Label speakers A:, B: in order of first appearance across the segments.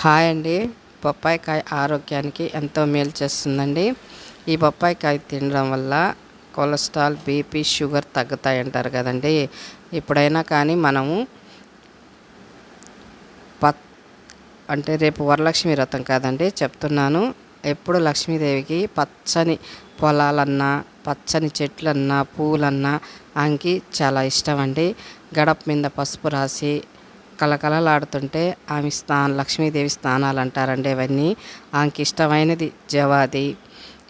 A: Hi అండి. పప్పాయికాయ ఆరోగ్యానికి ఎంతో మేలు చేస్తుందండి. ఈ పప్పాయికాయ తినడం వల్ల కొలెస్ట్రాల్, బీపీ, షుగర్ తగ్గుతాయంటారు కదండి. ఎప్పుడైనా కానీ మనము పత్ అంటే రేపు వరలక్ష్మి వ్రతం కాదండి చెప్తున్నాను. ఎప్పుడు లక్ష్మీదేవికి పచ్చని పొలాలన్నా, పచ్చని చెట్లన్నా, పూలన్నా ఆమెకి చాలా ఇష్టం అండి. గడప మీద పసుపు రాసి కలకలలాడుతుంటే ఆమె లక్ష్మీదేవి స్నానాలు అంటారండి అవన్నీ. ఆమెకి ఇష్టమైనది జవాది,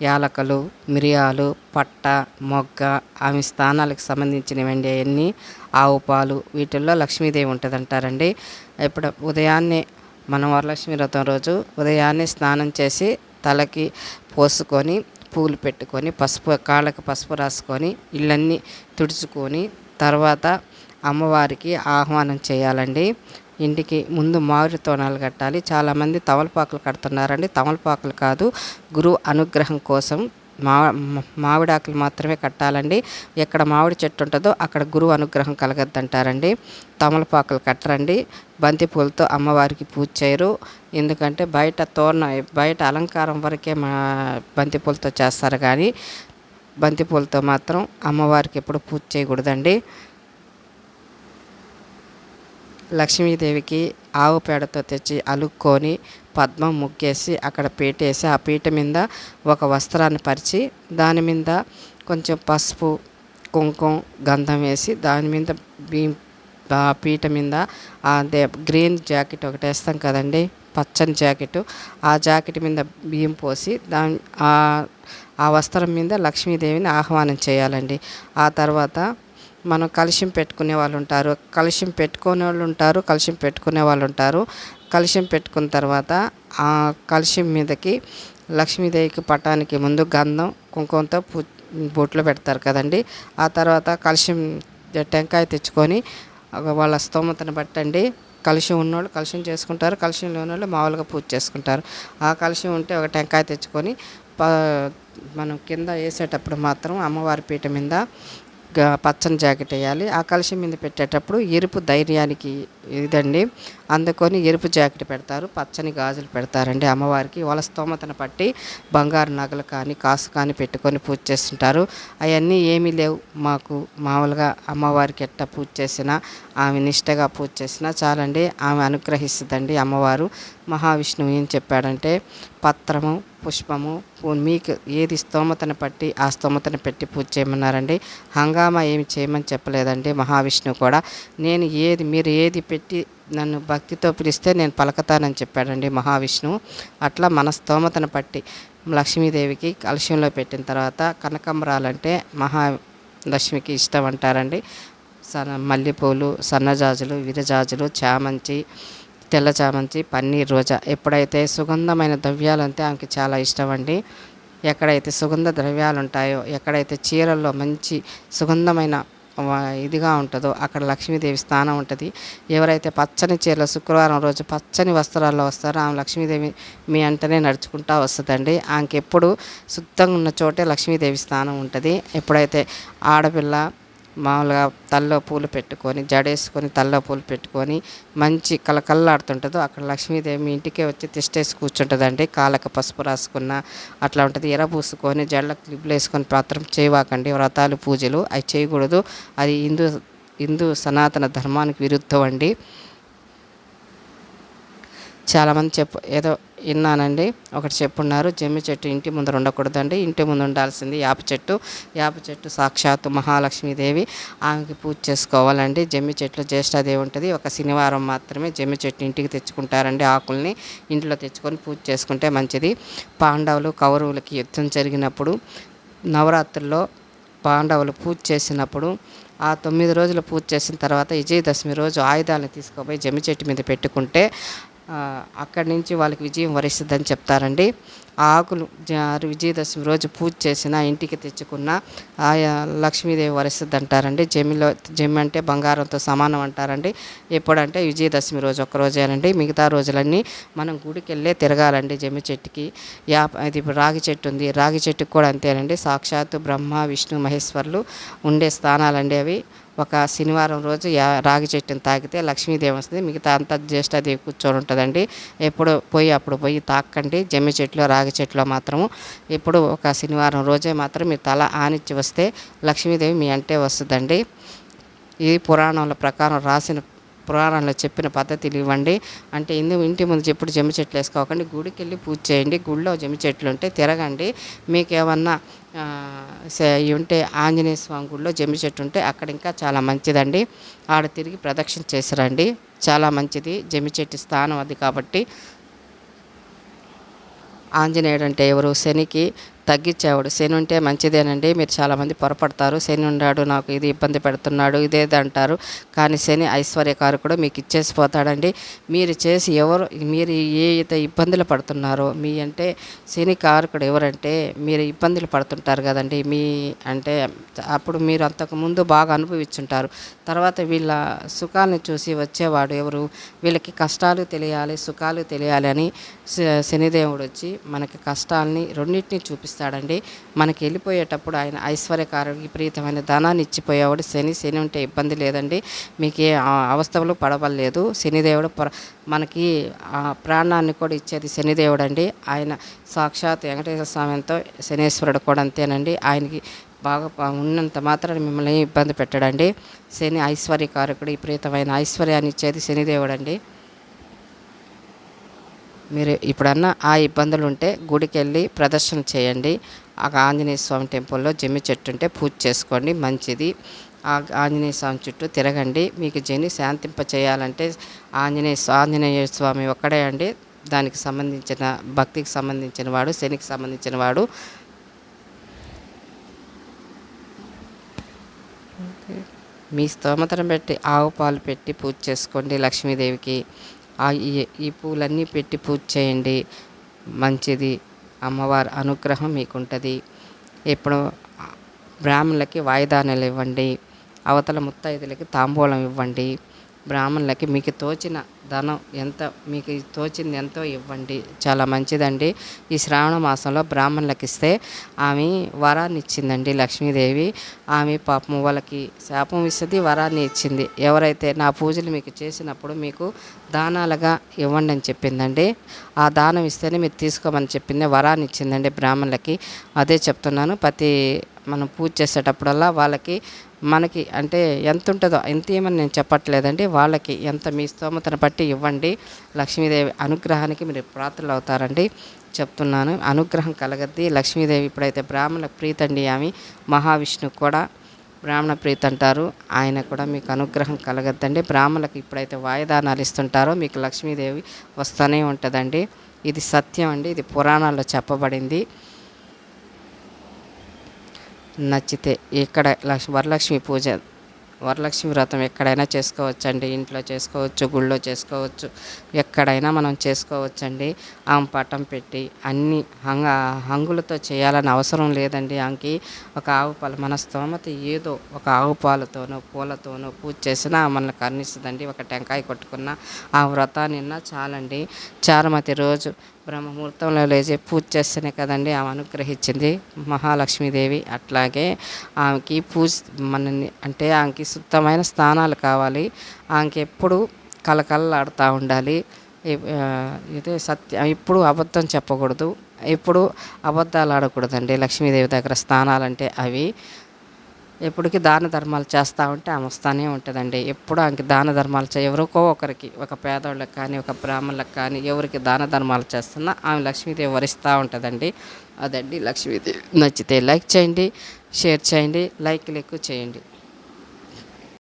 A: యాలకులు, మిరియాలు, పట్ట, మొగ్గ, ఆమె స్థానాలకు సంబంధించినవండి అవన్నీ. ఆవు పాలు, వీటిల్లో లక్ష్మీదేవి ఉంటుంది అంటారండి. ఇప్పుడు ఉదయాన్నే మనం వరలక్ష్మి వ్రతం రోజు ఉదయాన్నే స్నానం చేసి తలకి పోసుకొని పూలు పెట్టుకొని కాళ్ళకి పసుపు రాసుకొని ఇళ్ళన్నీ తుడుచుకొని తర్వాత అమ్మవారికి ఆహ్వానం చేయాలండి. ఇంటికి ముందు మామిడి తోరణాలు కట్టాలి. చాలామంది తమలపాకులు కడుతున్నారండి. తమలపాకులు కాదు, గురువు అనుగ్రహం కోసం మామిడాకులు మాత్రమే కట్టాలండి. ఎక్కడ మామిడి చెట్టు ఉంటుందో అక్కడ గురువు అనుగ్రహం కలగద్దంటారండి. తమలపాకులు కట్టరండి. బంతిపూలతో అమ్మవారికి పూజ చేయరు. ఎందుకంటే బయట అలంకారం వరకే బంతిపూలతో చేస్తారు, కానీ బంతిపూలతో మాత్రం అమ్మవారికి ఎప్పుడు పూజ చేయకూడదండి. లక్ష్మీదేవికి ఆవు పేడతో తెచ్చి అలుక్కొని పద్మం ముగ్గేసి అక్కడ పీటేసి ఆ పీట మీద ఒక వస్త్రాన్ని పరిచి దాని మీద కొంచెం పసుపు, కుంకుమ, గంధం వేసి దాని మీద ఆ పీట మీద అదే గ్రీన్ జాకెట్ ఒకటి వేస్తాం కదండి, పచ్చని జాకెట్, ఆ జాకెట్ మీద బియ్యం పోసి ఆ వస్త్రం మీద లక్ష్మీదేవిని ఆహ్వానం చేయాలండి. ఆ తర్వాత మనం కలశం పెట్టుకునే వాళ్ళు ఉంటారు, కలశం పెట్టుకునే వాళ్ళు ఉంటారు, కలశం పెట్టుకునే వాళ్ళు ఉంటారు. కలశం పెట్టుకున్న తర్వాత ఆ కలశం మీదకి లక్ష్మీదేవికి పటానికి ముందు గంధం, కుంకుమతో బొట్లు పెడతారు కదండి. ఆ తర్వాత కలశం టెంకాయ తెచ్చుకొని వాళ్ళ స్తోమతను బట్టండి. కలశం ఉన్నోళ్ళు కలశం చేసుకుంటారు, కలశం లేనివాళ్ళు మామూలుగా పూజ చేసుకుంటారు. ఆ కలశం ఉంటే ఒక టెంకాయ తెచ్చుకొని మనం కింద వేసేటప్పుడు మాత్రం అమ్మవారి పీట మీద పచ్చని జాకెట్ వేయాలి. ఆ కలశం మీద పెట్టేటప్పుడు ఎరుపు ధైర్యానికి ఇదండి, అందుకొని ఎరుపు జాకెట్ పెడతారు, పచ్చని గాజులు పెడతారండి అమ్మవారికి. వాళ్ళ స్తోమతను పట్టి బంగారు నగలు కానీ కాసు కానీ పెట్టుకొని పూజ చేస్తుంటారు. అవన్నీ ఏమీ లేవు మాకు. మామూలుగా అమ్మవారికి ఎట్ట పూజ చేసినా, ఆమె నిష్టగా పూజ చేసినా చాలండి, ఆమె అనుగ్రహిస్తుందండి అమ్మవారు. మహావిష్ణువు ఏం చెప్పాడంటే పత్రము, పుష్పము, మీకు ఏది స్తోమతను పట్టి ఆ స్తోమతను పెట్టి పూజ చేయమన్నారండి. హంగామా ఏమి చేయమని చెప్పలేదండి మహావిష్ణువు కూడా. మీరు ఏది పెట్టి నన్ను భక్తితో పిలిస్తే నేను పలకతానని చెప్పాడండి మహావిష్ణువు. అట్లా మన స్తోమతను పట్టి లక్ష్మీదేవికి కలశంలో పెట్టిన తర్వాత కనకంబరాలంటే మహాలక్ష్మికి ఇష్టం అంటారండి. మల్లెపూలు, సన్నజాజులు, విరజాజులు, చామంతి, తెల్ల చామంతి, పన్నీర్ రోజా, ఎప్పుడైతే సుగంధమైన ద్రవ్యాలంటే ఆమెకి చాలా ఇష్టం అండి. ఎక్కడైతే సుగంధ ద్రవ్యాలు ఉంటాయో, ఎక్కడైతే చీరల్లో మంచి సుగంధమైన ఇదిగా ఉంటుందో అక్కడ లక్ష్మీదేవి స్థానం ఉంటుంది. ఎవరైతే పచ్చని చీరలో శుక్రవారం రోజు పచ్చని వస్త్రాల్లో వస్తారో ఆమె లక్ష్మీదేవి మీ అంటనే నడుచుకుంటూ వస్తుందండి. ఆమెకి ఎప్పుడు శుద్ధంగా ఉన్న చోటే లక్ష్మీదేవి స్థానం ఉంటుంది. ఎప్పుడైతే ఆడపిల్ల మామూలుగా తల్లో పూలు పెట్టుకొని జడేసుకొని తల్లో పూలు పెట్టుకొని మంచి కలకల్లాడుతుంటుందో అక్కడ లక్ష్మీదేవి మీ ఇంటికే వచ్చి తిష్టేసి కూర్చుంటుందండి. కాళ్ళకు పసుపు రాసుకున్న అట్లా ఉంటుంది. ఎరబూసుకొని జడలకు క్లిప్లు వేసుకొని మాత్రం చేయవాకండి. వ్రతాలు, పూజలు అవి చేయకూడదు. అది హిందూ సనాతన ధర్మానికి విరుద్ధం అండి. చాలామంది ఏదో విన్నానండి, ఒకటి చెప్పున్నారు, జమ్మి చెట్టు ఇంటి ముందర ఉండకూడదండి, ఇంటి ముందు ఉండాల్సింది యాప చెట్టు సాక్షాత్తు మహాలక్ష్మీదేవి, ఆమెకి పూజ చేసుకోవాలండి. జమ్మి చెట్లు జ్యేష్ఠాదేవి ఉంటుంది. ఒక శనివారం మాత్రమే జమ్మి చెట్టు ఇంటికి తెచ్చుకుంటారండి. ఆకుల్ని ఇంట్లో తెచ్చుకొని పూజ చేసుకుంటే మంచిది. పాండవులు కౌరవులకి యుద్ధం జరిగినప్పుడు నవరాత్రుల్లో పాండవులు పూజ చేసినప్పుడు ఆ 9 రోజులు పూజ చేసిన తర్వాత విజయదశమి రోజు ఆయుధాలను తీసుకుపోయి జమ్మి చెట్టు మీద పెట్టుకుంటే అక్కడి నుంచి వాళ్ళకి విజయం వరిస్తుందని చెప్తారండి. ఆ ఆకులు విజయదశమి రోజు పూజ చేసిన ఇంటికి తెచ్చుకున్న ఆయా లక్ష్మీదేవి వరిస్తుంది అంటారండి. జమ్మి అంటే బంగారంతో సమానం అంటారండి. ఎప్పుడంటే విజయదశమి రోజు ఒక్కరోజేనండి. మిగతా రోజులన్నీ మనం గుడికి వెళ్ళే తిరగాలండి జమ్మి చెట్టుకి. ఇది రాగి చెట్టు ఉంది, రాగి చెట్టుకి కూడా అంతేనండి. సాక్షాత్తు బ్రహ్మ, విష్ణు, మహేశ్వరులు ఉండే స్థానాలండి అవి. ఒక శనివారం రోజు రాగి చెట్టుని తాకితే లక్ష్మీదేవి వస్తుంది. మిగతా అంతా జ్యేష్ఠాదేవి కూర్చొని ఉంటుందండి. ఎప్పుడు పోయి అప్పుడు పోయి తాకండి. జమ్మి చెట్లో రాగి చెట్లో మాత్రము ఇప్పుడు ఒక శనివారం రోజే మాత్రం మీ తల ఆనిచ్చి వస్తే లక్ష్మీదేవి మీ అంటే వస్తుందండి. ఈ పురాణాల ప్రకారం పురాణంలో చెప్పిన పద్ధతులు ఇవ్వండి. అంటే ఇంటి ముందు ఎప్పుడు జమ్మి చెట్లు వేసుకోకండి. గుడికి వెళ్ళి పూజ చేయండి. గుడిలో జమ్మి చెట్లు ఉంటే తిరగండి. మీకు ఏమన్నా ఉంటే ఆంజనేయ స్వామి గుడిలో జమ్మి చెట్టు ఉంటే అక్కడ ఇంకా చాలా మంచిదండి. ఆడ తిరిగి ప్రదక్షిణ చేసిరండి. చాలా మంచిది. జమ్మి చెట్టు స్థానం అది కాబట్టి. ఆంజనేయుడు అంటే ఎవరు? శనికి తగ్గించేవాడు. శని ఉంటే మంచిదేనండి. మీరు చాలామంది పొరపడతారు. శని ఉన్నాడు, నాకు ఇది ఇబ్బంది పెడుతున్నాడు, ఇదేది అంటారు. కానీ శని ఐశ్వర్యకారకుడు, మీకు ఇచ్చేసి పోతాడండి. మీరు ఏ ఇబ్బందులు పడుతున్నారో అంటే శని కారకుడు ఎవరంటే మీరు ఇబ్బందులు పడుతుంటారు కదండి. అంటే అప్పుడు మీరు అంతకుముందు బాగా అనుభవించుంటారు. తర్వాత వీళ్ళ సుఖాలను చూసి వచ్చేవాడు ఎవరు? వీళ్ళకి కష్టాలు తెలియాలి, సుఖాలు తెలియాలి అని శనిదేవుడు వచ్చి మనకి కష్టాలని రెండింటినీ చూపిస్తాడండి. మనకి వెళ్ళిపోయేటప్పుడు ఆయన ఐశ్వర్యకారుడికి విపరీతమైన ధనాన్ని ఇచ్చిపోయేవాడు శని ఉంటే ఇబ్బంది లేదండి. మీకు ఏ అవస్థలు పడవలేదు. శనిదేవుడు మనకి ప్రాణాన్ని కూడా ఇచ్చేది శనిదేవుడు అండి. ఆయన సాక్షాత్ వెంకటేశ్వర స్వామితో శనీశ్వరుడు కూడా అంతేనండి. ఆయనకి బాగా ఉన్నంత మాత్రాన్ని మిమ్మల్ని ఇబ్బంది పెట్టడండి. శని ఐశ్వర్యకారకుడు, విపరీతమైన ఐశ్వర్యాన్ని ఇచ్చేది శనిదేవుడు అండి. మీరు ఇప్పుడన్నా ఆ ఇబ్బందులు ఉంటే గుడికి వెళ్ళి ప్రదర్శన చేయండి. ఆ ఆంజనేయ స్వామి టెంపుల్లో జమ్మి చెట్టు ఉంటే పూజ చేసుకోండి, మంచిది. ఆ ఆంజనేయ స్వామి చుట్టూ తిరగండి. మీకు జని శాంతింప చేయాలంటే ఆంజనేయ స్వామి ఒక్కడే అండి. దానికి సంబంధించిన భక్తికి సంబంధించిన వాడు, శనికి సంబంధించిన వాడు. మీ స్తోమతను బట్టి ఆవు పాలు పెట్టి పూజ చేసుకోండి లక్ష్మీదేవికి. ఈ పూలన్నీ పెట్టి పూజ చేయండి, మంచిది. అమ్మవారి అనుగ్రహం మీకు ఉంటుంది. ఇప్పుడు బ్రాహ్మణులకి వాయిదానాలు ఇవ్వండి. అవతల ముత్తైదులకి తాంబూలం ఇవ్వండి. బ్రాహ్మణులకి మీకు తోచిన ధనం మీకు తోచింది ఎంతో ఇవ్వండి. చాలా మంచిదండి. ఈ శ్రావణ మాసంలో బ్రాహ్మణులకి ఇస్తే ఆమె వరాన్ని ఇచ్చిందండి లక్ష్మీదేవి. ఆమె పాపం వాళ్ళకి శాపం ఇస్తుంది, వరాన్ని ఇచ్చింది. ఎవరైతే నా పూజలు మీకు చేసినప్పుడు మీకు దానాలుగా ఇవ్వండి అని చెప్పిందండి. ఆ దానం ఇస్తేనే మీరు తీసుకోమని చెప్పింది, వరాన్ని ఇచ్చిందండి బ్రాహ్మణులకి. అదే చెప్తున్నాను. మనం పూజ చేసేటప్పుడల్లా వాళ్ళకి మనకి అంటే ఎంత ఉంటుందో ఎంత ఏమని నేను చెప్పట్లేదండి. వాళ్ళకి ఎంత మీ స్తోమతను బట్టి ఇవ్వండి. లక్ష్మీదేవి అనుగ్రహానికి మీరు ప్రార్థనలు అవుతారండి. చెప్తున్నాను, అనుగ్రహం కలగద్ది. లక్ష్మీదేవి ఇప్పుడైతే బ్రాహ్మణ ప్రీతండి. ఆమె మహావిష్ణువు కూడా బ్రాహ్మణ ప్రీతి అంటారు. ఆయన కూడా మీకు అనుగ్రహం కలగద్దండి. బ్రాహ్మణులకు ఇప్పుడైతే వాయిదానాలు ఇస్తుంటారో మీకు లక్ష్మీదేవి వస్తూనే ఉంటుందండి. ఇది సత్యం అండి. ఇది పురాణాల్లో చెప్పబడింది. నచ్చితే ఇక్కడ వరలక్ష్మి వ్రతం ఎక్కడైనా చేసుకోవచ్చండి. ఇంట్లో చేసుకోవచ్చు, గుళ్ళో చేసుకోవచ్చు, ఎక్కడైనా మనం చేసుకోవచ్చండి. ఆమె పటం పెట్టి అన్ని హంగులతో చేయాలని అవసరం లేదండి. ఆమెకి ఒక ఆవు పాలు మన స్తోమత ఏదో ఒక ఆవు పాలతోనో పూలతోనో పూజ చేసినా మనల్ని కరుణిస్తుందండి. ఒక టెంకాయ కొట్టుకున్న ఆ వ్రతాన్ని చాలండి. చారుమతి రోజు బ్రహ్మముహూర్తంలో లేచి పూజ చేస్తేనే కదండి ఆమె అనుగ్రహించింది మహాలక్ష్మీదేవి. అట్లాగే ఆమెకి మనల్ని అంటే ఆమెకి శుద్ధమైన స్థానాలు కావాలి. ఆమెకి ఎప్పుడు కలకలలాడుతూ ఉండాలి. ఇదే సత్యం. ఇప్పుడు అబద్ధం చెప్పకూడదు, ఎప్పుడు అబద్ధాలు ఆడకూడదండి. లక్ష్మీదేవి దగ్గర స్థానాలంటే అవి. ఎప్పటికీ దాన ధర్మాలు చేస్తూ ఉంటే ఆమె వస్తూనే ఉంటుందండి. ఎప్పుడు ఆమెకి దాన ధర్మాలు ఎవరికో ఒకరికి, ఒక పేదవాళ్ళకి కానీ ఒక బ్రాహ్మణులకు కానీ ఎవరికి దాన ధర్మాలు చేస్తున్నా ఆమె లక్ష్మీదేవి వరిస్తూ ఉంటుందండి. అదండి లక్ష్మీదేవి. నచ్చితే లైక్ చేయండి, షేర్ చేయండి, లైక్లు ఎక్కువ చేయండి.